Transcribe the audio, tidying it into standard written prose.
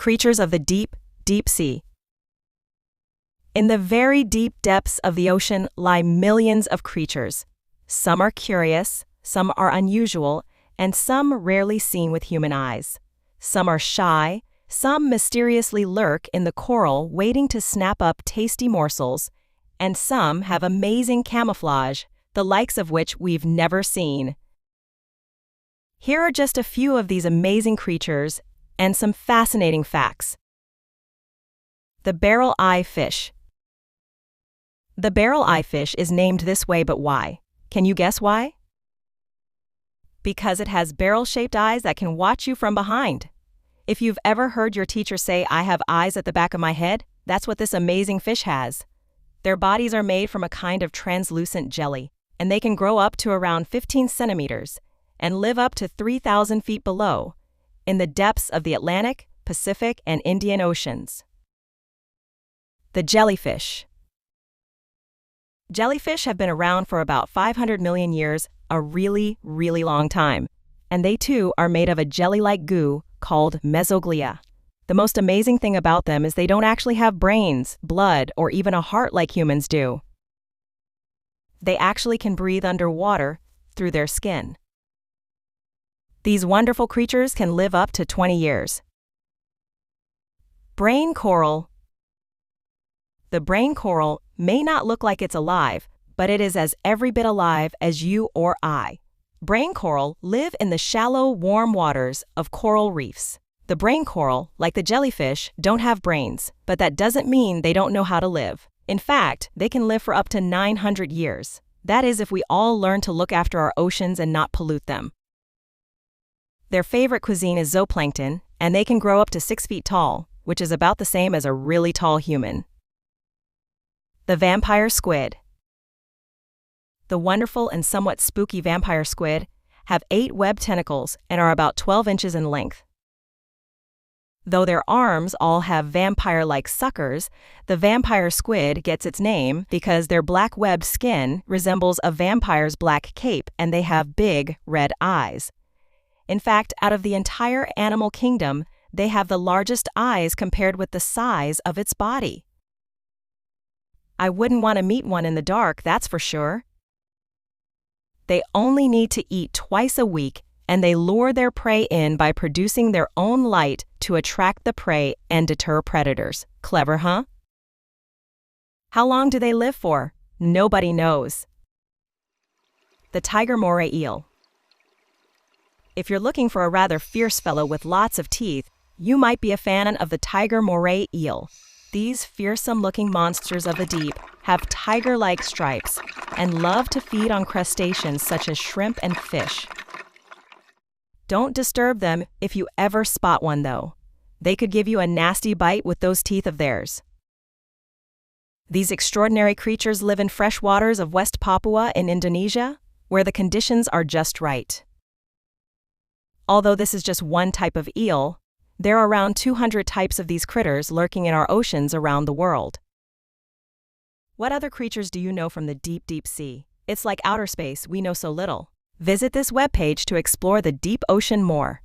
Creatures of the deep, deep sea. In the very deep depths of the ocean lie millions of creatures. Some are curious, some are unusual, and some rarely seen with human eyes. Some are shy, some mysteriously lurk in the coral waiting to snap up tasty morsels, and some have amazing camouflage, the likes of which we've never seen. Here are just a few of these amazing creatures and some fascinating facts. The barreleye fish. The barreleye fish is named this way, but why? Can you guess why? Because it has barrel-shaped eyes that can watch you from behind. If you've ever heard your teacher say, "I have eyes at the back of my head," that's what this amazing fish has. Their bodies are made from a kind of translucent jelly, and they can grow up to around 15 centimeters and live up to 3,000 feet below, in the depths of the Atlantic, Pacific, and Indian Oceans. The jellyfish. Jellyfish have been around for about 500 million years, a really, really long time, and they too are made of a jelly-like goo called mesoglea. The most amazing thing about them is they don't actually have brains, blood, or even a heart like humans do. They actually can breathe underwater through their skin. These wonderful creatures can live up to 20 years. Brain coral. The brain coral may not look like it's alive, but it is as every bit alive as you or I. Brain coral live in the shallow, warm waters of coral reefs. The brain coral, like the jellyfish, don't have brains, but that doesn't mean they don't know how to live. In fact, they can live for up to 900 years. That is if we all learn to look after our oceans and not pollute them. Their favorite cuisine is zooplankton, and they can grow up to 6 feet tall, which is about the same as a really tall human. The vampire squid. The wonderful and somewhat spooky vampire squid have 8 webbed tentacles and are about 12 inches in length. Though their arms all have vampire-like suckers, the vampire squid gets its name because their black webbed skin resembles a vampire's black cape and they have big, red eyes. In fact, out of the entire animal kingdom, they have the largest eyes compared with the size of its body. I wouldn't want to meet one in the dark, that's for sure. They only need to eat twice a week, and they lure their prey in by producing their own light to attract the prey and deter predators. Clever, huh? How long do they live for? Nobody knows. The Tiger Moray Eel. If you're looking for a rather fierce fellow with lots of teeth, you might be a fan of the Tiger Moray Eel. These fearsome-looking monsters of the deep have tiger-like stripes and love to feed on crustaceans such as shrimp and fish. Don't disturb them if you ever spot one, though. They could give you a nasty bite with those teeth of theirs. These extraordinary creatures live in fresh waters of West Papua in Indonesia, where the conditions are just right. Although this is just one type of eel, there are around 200 types of these critters lurking in our oceans around the world. What other creatures do you know from the deep, deep sea? It's like outer space, we know so little. Visit this webpage to explore the deep ocean more.